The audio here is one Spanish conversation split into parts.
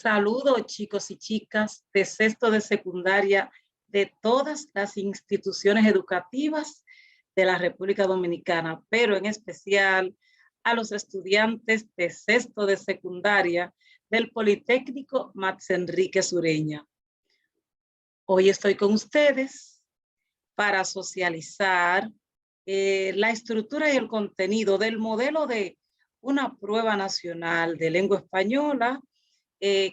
Saludos, chicos y chicas de sexto de secundaria de todas las instituciones educativas de la República Dominicana, pero en especial a los estudiantes de sexto de secundaria del Politécnico Max Enrique Sureña. Hoy estoy con ustedes para socializar la estructura y el contenido del modelo de una prueba nacional de lengua española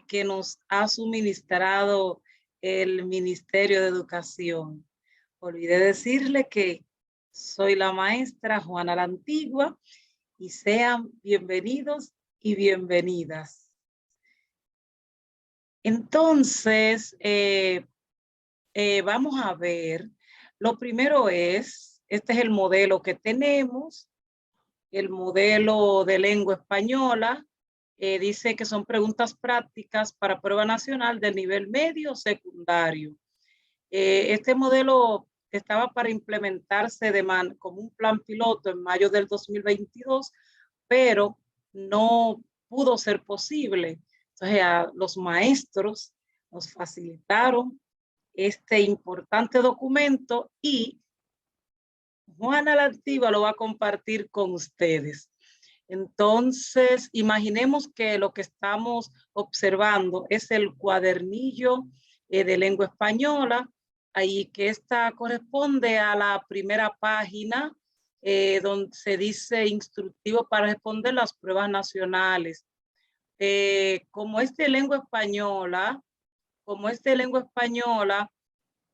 que nos ha suministrado el Ministerio de Educación. Olvidé decirle que soy la maestra Juana la Antigua y sean bienvenidos y bienvenidas. Entonces, vamos a ver, lo primero es, este es el modelo que tenemos, el modelo de lengua española. Dice que son preguntas prácticas para prueba nacional del nivel medio secundario. Este modelo estaba para implementarse como un plan piloto en mayo del 2022, pero no pudo ser posible. Entonces, los maestros nos facilitaron este importante documento y Juana la Antigua lo va a compartir con ustedes. Entonces, imaginemos que lo que estamos observando es el cuadernillo de lengua española, ahí que esta corresponde a la primera página donde se dice instructivo para responder las pruebas nacionales. Como es de lengua española,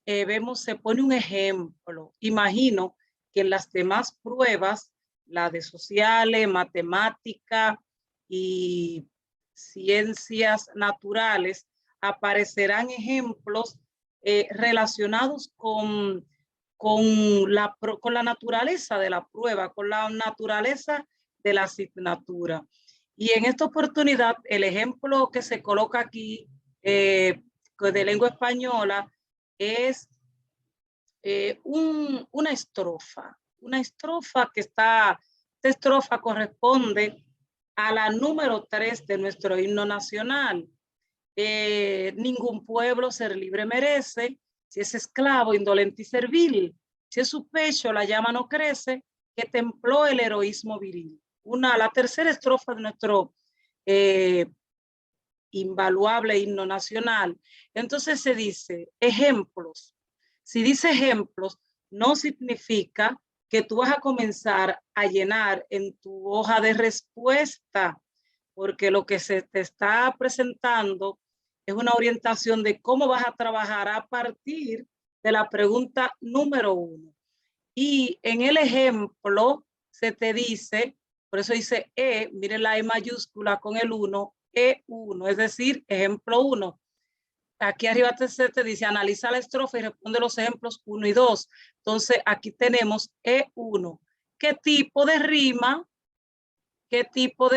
vemos, se pone un ejemplo. Imagino que en las demás pruebas, la de sociales, matemática y ciencias naturales, aparecerán ejemplos relacionados con la naturaleza de la prueba, con la naturaleza de la asignatura. Y en esta oportunidad, el ejemplo que se coloca aquí de lengua española es una estrofa esta estrofa corresponde a la número 3 de nuestro himno nacional. Ningún pueblo ser libre merece, si es esclavo, indolente y servil, si es su pecho la llama no crece, que templó el heroísmo viril. La tercera estrofa de nuestro invaluable himno nacional. Entonces se dice ejemplos. Si dice ejemplos, no significa que tú vas a comenzar a llenar en tu hoja de respuesta, porque lo que se te está presentando es una orientación de cómo vas a trabajar a partir de la pregunta número 1. Y en el ejemplo se te dice, por eso dice miren la E mayúscula con el 1, E1, es decir, ejemplo 1. Aquí arriba te dice analiza la estrofa y responde los ejemplos 1 y 2. Entonces aquí tenemos E1. ¿Qué tipo de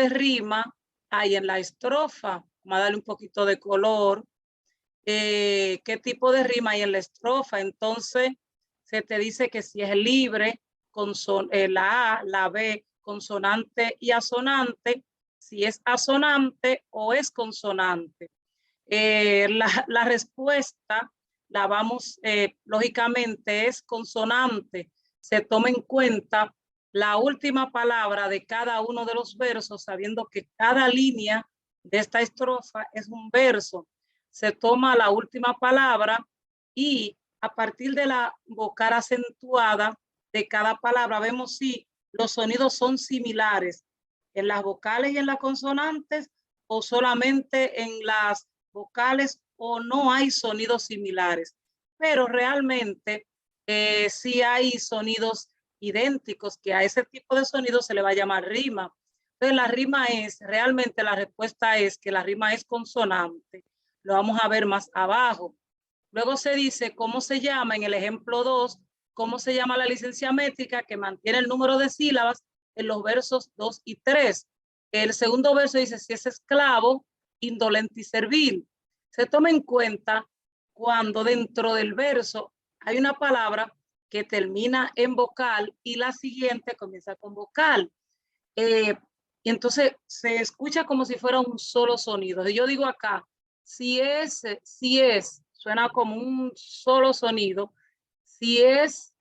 rima hay en la estrofa? Vamos a darle un poquito de color. ¿Qué tipo de rima hay en la estrofa? Entonces se te dice que si es libre, la A, la B, consonante y asonante, si es asonante o es consonante. La respuesta la vamos, lógicamente es consonante. Se toma en cuenta la última palabra de cada uno de los versos, sabiendo que cada línea de esta estrofa es un verso. Se toma la última palabra y a partir de la vocal acentuada de cada palabra vemos si los sonidos son similares en las vocales y en las consonantes o solamente en las vocales o no hay sonidos similares, pero realmente sí hay sonidos idénticos, que a ese tipo de sonido se le va a llamar rima. Entonces la rima realmente la respuesta es que la rima es consonante. Lo vamos a ver más abajo. Luego se dice cómo se llama en el ejemplo 2, cómo se llama la licencia métrica que mantiene el número de sílabas en los versos 2 y 3. El segundo verso dice si es esclavo, indolente y servil. Se toma en cuenta cuando dentro del verso hay una palabra que termina en vocal y la siguiente comienza con vocal. Y entonces se escucha como si fuera un solo sonido. Yo digo acá, suena como un solo sonido. Si es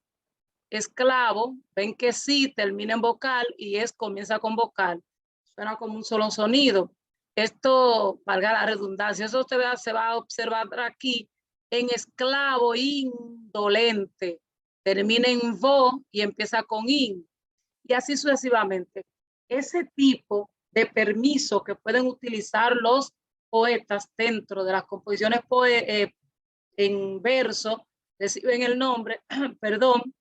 esclavo, ven que sí termina en vocal y es comienza con vocal. Suena como un solo sonido. Esto, valga la redundancia, eso se va a observar aquí en esclavo indolente. Termina en vo y empieza con in. Y así sucesivamente. Ese tipo de permiso que pueden utilizar los poetas dentro de las composiciones en verso reciben el nombre, perdón,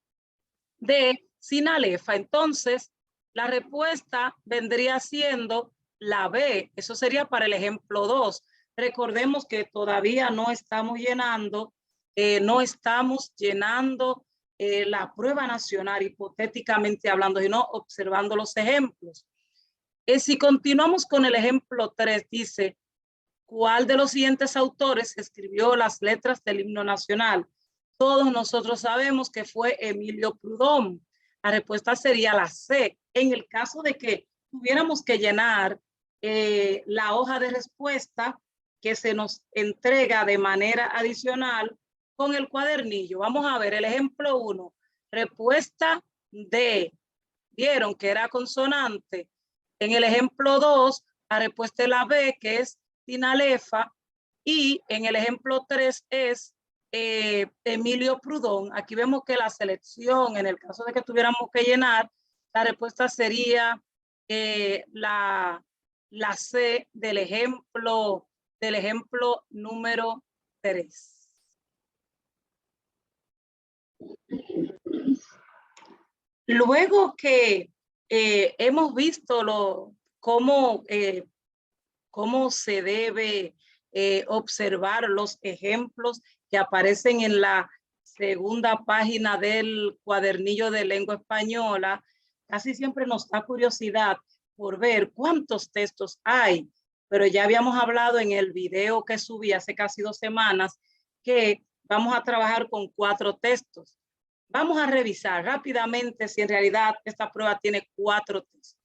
de sinalefa. Entonces, la respuesta vendría siendo la B. Eso sería para el ejemplo 2. Recordemos que todavía no estamos llenando la prueba nacional, hipotéticamente hablando, sino observando los ejemplos. Si continuamos con el ejemplo 3, dice, ¿cuál de los siguientes autores escribió las letras del himno nacional? Todos nosotros sabemos que fue Emilio Proudhon. La respuesta sería la C. En el caso de que tuviéramos que llenar la hoja de respuesta que se nos entrega de manera adicional con el cuadernillo. Vamos a ver el ejemplo 1. Respuesta D. Vieron que era consonante. En el ejemplo 2, la respuesta es la B, que es sinalefa. Y en el ejemplo 3 es Emilio Proudhon. Aquí vemos que la selección, en el caso de que tuviéramos que llenar, la respuesta sería la C del ejemplo número 3. Luego que hemos visto cómo se debe observar los ejemplos que aparecen en la segunda página del cuadernillo de lengua española, casi siempre nos da curiosidad por ver cuántos textos hay, pero ya habíamos hablado en el video que subí hace casi 2 semanas que vamos a trabajar con 4 textos. Vamos a revisar rápidamente si en realidad esta prueba tiene 4 textos.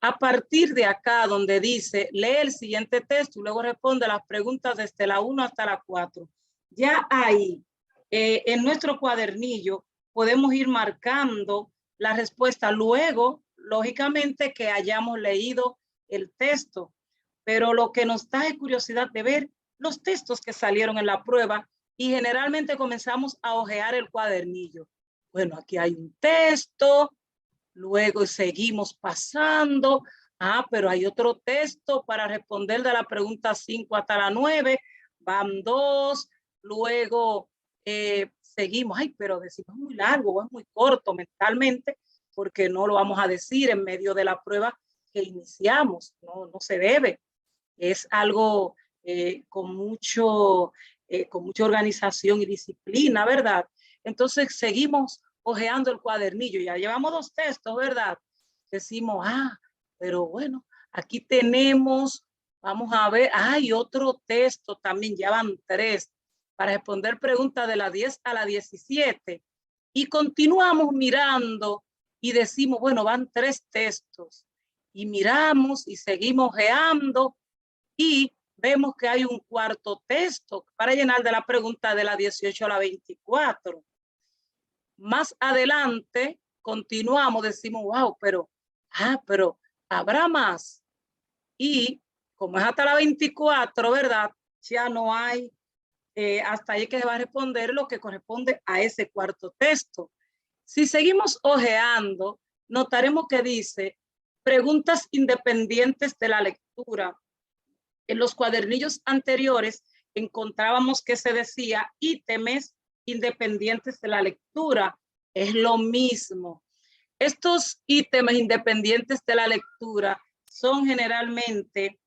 A partir de acá donde dice, lee el siguiente texto y luego responde las preguntas desde la 1 hasta la 4. Ya ahí, en nuestro cuadernillo, podemos ir marcando la respuesta luego, lógicamente, que hayamos leído el texto. Pero lo que nos da es curiosidad de ver los textos que salieron en la prueba y generalmente comenzamos a hojear el cuadernillo. Bueno, aquí hay un texto, luego seguimos pasando. Pero hay otro texto para responder de la pregunta 5 hasta la 9. Van 2. Luego seguimos. Pero decimos muy largo o es muy corto mentalmente porque no lo vamos a decir en medio de la prueba que iniciamos. No se debe. Es algo con mucha organización y disciplina, ¿verdad? Entonces seguimos hojeando el cuadernillo. Ya llevamos 2 textos, ¿verdad? Decimos, pero bueno, aquí tenemos, vamos a ver, hay otro texto también, ya van 3, para responder preguntas de la 10 a la 17. Y continuamos mirando y decimos, bueno, van 3 textos. Y miramos y seguimos hojeando y vemos que hay un cuarto texto para llenar de la pregunta de la 18 a la 24. Más adelante continuamos, decimos, wow, pero habrá más. Y como es hasta la 24, ¿verdad? Ya no hay, hasta ahí que se va a responder lo que corresponde a ese cuarto texto. Si seguimos hojeando, notaremos que dice preguntas independientes de la lectura. En los cuadernillos anteriores encontrábamos que se decía ítems independientes de la lectura. Es lo mismo. Estos ítems independientes de la lectura son generalmente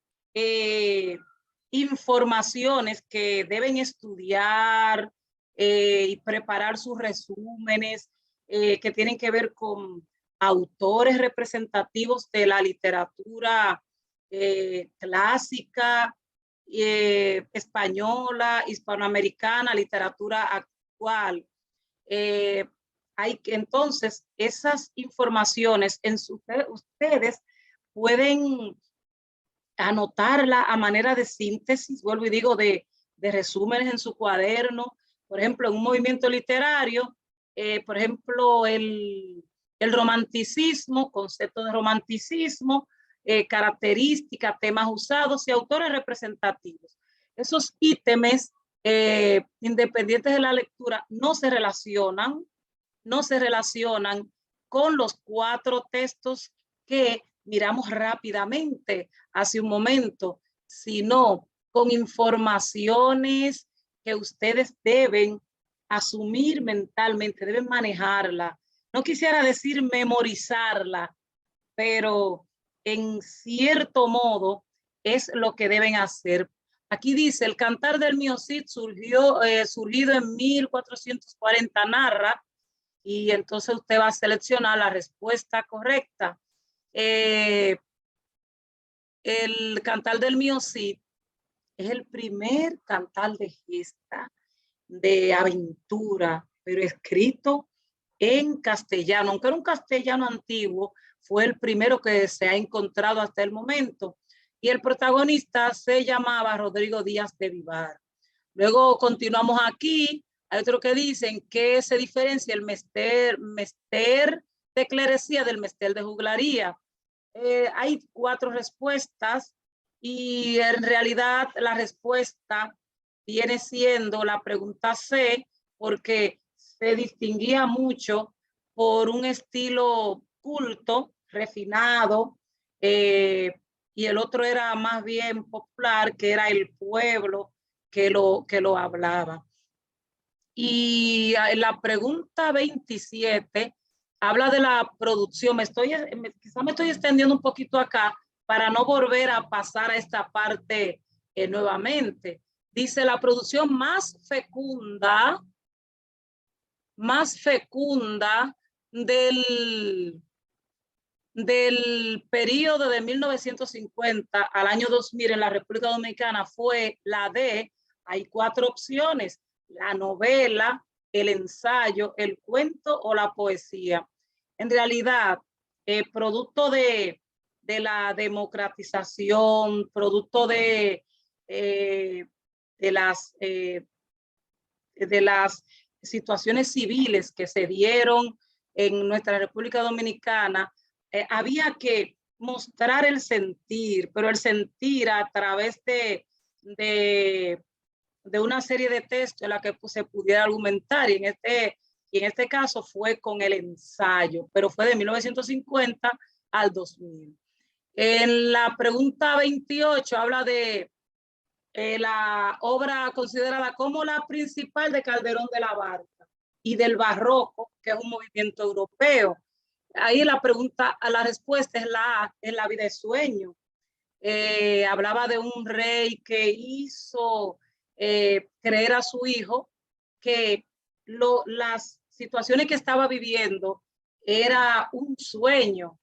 informaciones que deben estudiar y preparar sus resúmenes que tienen que ver con autores representativos de la literatura clásica, española, hispanoamericana, literatura actual. Entonces, esas informaciones ustedes pueden anotarla a manera de síntesis, vuelvo y digo, de resúmenes en su cuaderno. Por ejemplo, en un movimiento literario, por ejemplo, el romanticismo, concepto de romanticismo, características, temas usados y autores representativos. Esos ítems, independientes de la lectura, no se relacionan con los 4 textos que miramos rápidamente hace un momento, sino con informaciones que ustedes deben asumir mentalmente, deben manejarla. No quisiera decir memorizarla, pero en cierto modo es lo que deben hacer. Aquí dice, el Cantar del Mío Cid surgido en 1440, narra, y entonces usted va a seleccionar la respuesta correcta. El Cantar del Mío Cid es el primer cantar de gesta, de aventura, pero escrito en castellano, aunque era un castellano antiguo, fue el primero que se ha encontrado hasta el momento. Y el protagonista se llamaba Rodrigo Díaz de Vivar. Luego continuamos aquí. Hay otro que dicen que se diferencia el mester de clerecía del mester de juglaría. Hay 4 respuestas y en realidad la respuesta viene siendo la pregunta C, porque se distinguía mucho por un estilo culto, refinado, y el otro era más bien popular, que era el pueblo que lo hablaba. Y la pregunta 27 habla de la producción. Quizá me estoy extendiendo un poquito acá para no volver a pasar a esta parte nuevamente. Dice, la producción más fecunda del periodo de 1950 al año 2000 en la República Dominicana fue la de, hay 4 opciones, la novela, el ensayo, el cuento o la poesía. En realidad, producto de la democratización, producto de las situaciones civiles que se dieron en nuestra República Dominicana, había que mostrar el sentir, pero el sentir a través de una serie de textos en la que se pudiera argumentar, y en este caso fue con el ensayo, pero fue de 1950 al 2000. En la pregunta 28 habla de la obra considerada como la principal de Calderón de la Barca y del barroco, que es un movimiento europeo. Ahí la respuesta es la vida de sueño. Hablaba de un rey que hizo creer a su hijo que las situaciones que estaba viviendo era un sueño.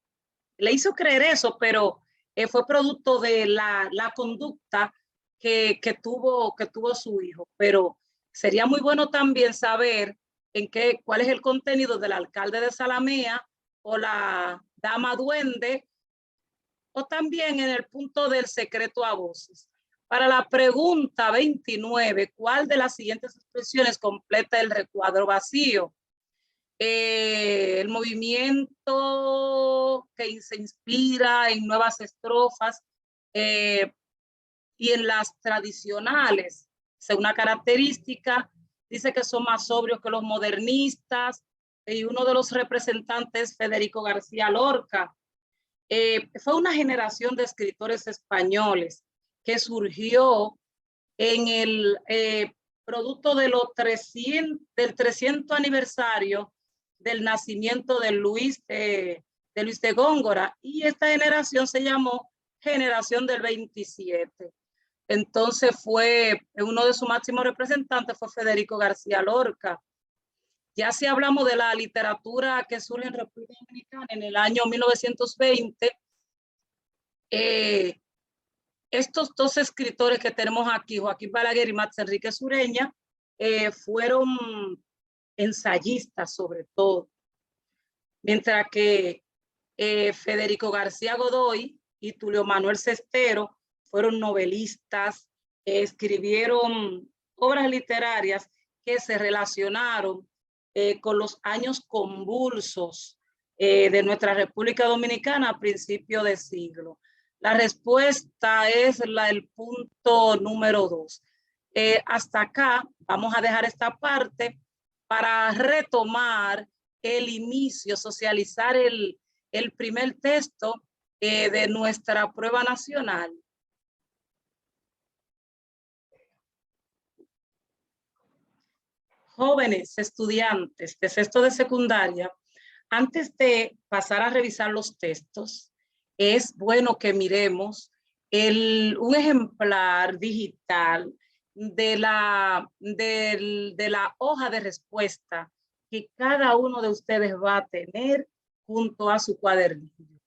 Le hizo creer eso, pero fue producto de la conducta que tuvo su hijo. Pero sería muy bueno también saber cuál es el contenido del alcalde de Salamea o la dama duende, o también en el punto del secreto a voces. Para la pregunta 29, ¿cuál de las siguientes expresiones completa el recuadro vacío? El movimiento que se inspira en nuevas estrofas y en las tradicionales. Según una característica, dice que son más sobrios que los modernistas, y uno de los representantes, Federico García Lorca. Fue una generación de escritores españoles que surgió en el producto de del 300 aniversario del nacimiento de Luis de Góngora, y esta generación se llamó Generación del 27. Entonces uno de sus máximos representantes fue Federico García Lorca. Ya si hablamos de la literatura que surge en República Dominicana en el año 1920, estos 2 escritores que tenemos aquí, Joaquín Balaguer y Max Enrique Sureña, fueron ensayistas sobre todo, mientras que Federico García Godoy y Tulio Manuel Cestero fueron novelistas, escribieron obras literarias que se relacionaron con los años convulsos de nuestra República Dominicana a principio de siglo. La respuesta es el punto número 2. Hasta acá vamos a dejar esta parte para retomar el inicio, socializar el primer texto de nuestra prueba nacional. Jóvenes estudiantes de sexto de secundaria, antes de pasar a revisar los textos, es bueno que miremos un ejemplar digital de la hoja de respuesta que cada uno de ustedes va a tener junto a su cuadernillo.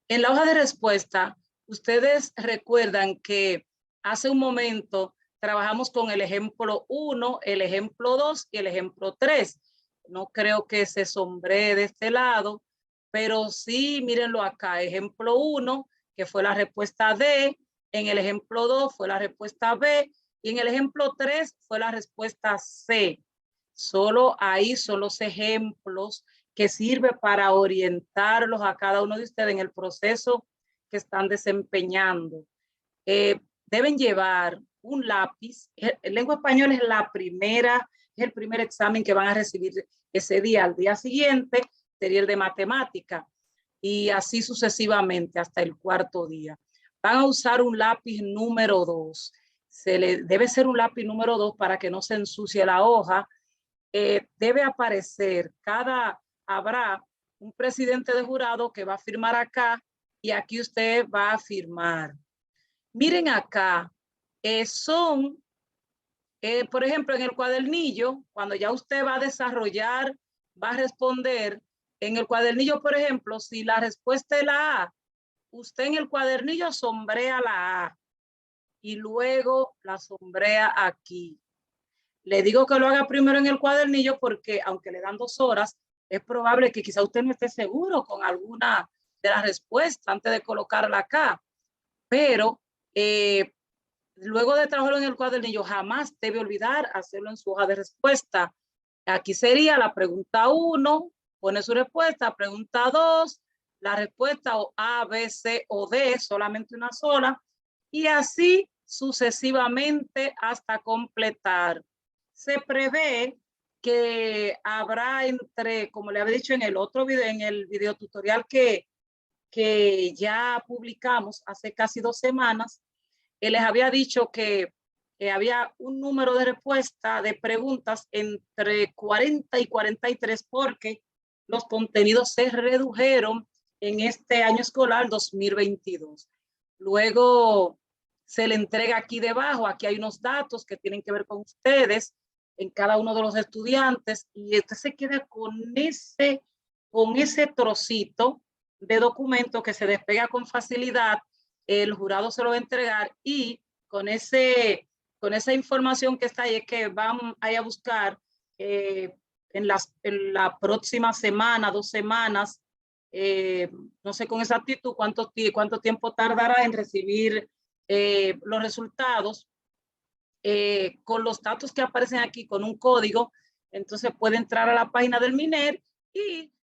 En la hoja de respuesta, ustedes recuerdan que hace un momento trabajamos con el ejemplo 1, el ejemplo 2 y el ejemplo 3. No creo que se sombree de este lado, pero sí, mírenlo acá. Ejemplo 1, que fue la respuesta D. En el ejemplo 2 fue la respuesta B. Y en el ejemplo 3 fue la respuesta C. Solo ahí son los ejemplos que sirve para orientarlos a cada uno de ustedes en el proceso que están desempeñando. Deben llevar un lápiz. El lengua española es el primer examen que van a recibir ese día. Al día siguiente sería el de matemática y así sucesivamente hasta el cuarto día. Van a usar un lápiz número 2. Debe ser un lápiz número 2 para que no se ensucie la hoja. Debe aparecer habrá un presidente de jurado que va a firmar acá y aquí usted va a firmar. Miren acá, por ejemplo, en el cuadernillo, cuando ya usted va a desarrollar, va a responder, en el cuadernillo, por ejemplo, si la respuesta es la A, usted en el cuadernillo sombrea la A y luego la sombrea aquí. Le digo que lo haga primero en el cuadernillo porque aunque le dan 2 horas, es probable que quizá usted no esté seguro con alguna de las respuestas antes de colocarla acá. Pero luego de trabajarlo en el cuadernillo, jamás debe olvidar hacerlo en su hoja de respuesta. Aquí sería la pregunta 1, pone su respuesta, pregunta 2, la respuesta o A, B, C o D, solamente una sola, y así sucesivamente hasta completar. Se prevé que habrá como le había dicho en el otro video, en el video tutorial que ya publicamos hace casi 2 semanas, les había dicho que había un número de respuesta de preguntas entre 40 y 43 porque los contenidos se redujeron en este año escolar 2022. Luego se le entrega aquí debajo, aquí hay unos datos que tienen que ver con ustedes en cada uno de los estudiantes y usted se queda con ese trocito de documento que se despega con facilidad. El jurado se lo va a entregar y con esa información que está ahí es que van a buscar en la próxima semana, 2 semanas, no sé con exactitud cuánto tiempo tardará en recibir los resultados. Con los datos que aparecen aquí con un código, entonces puede entrar a la página del MINER y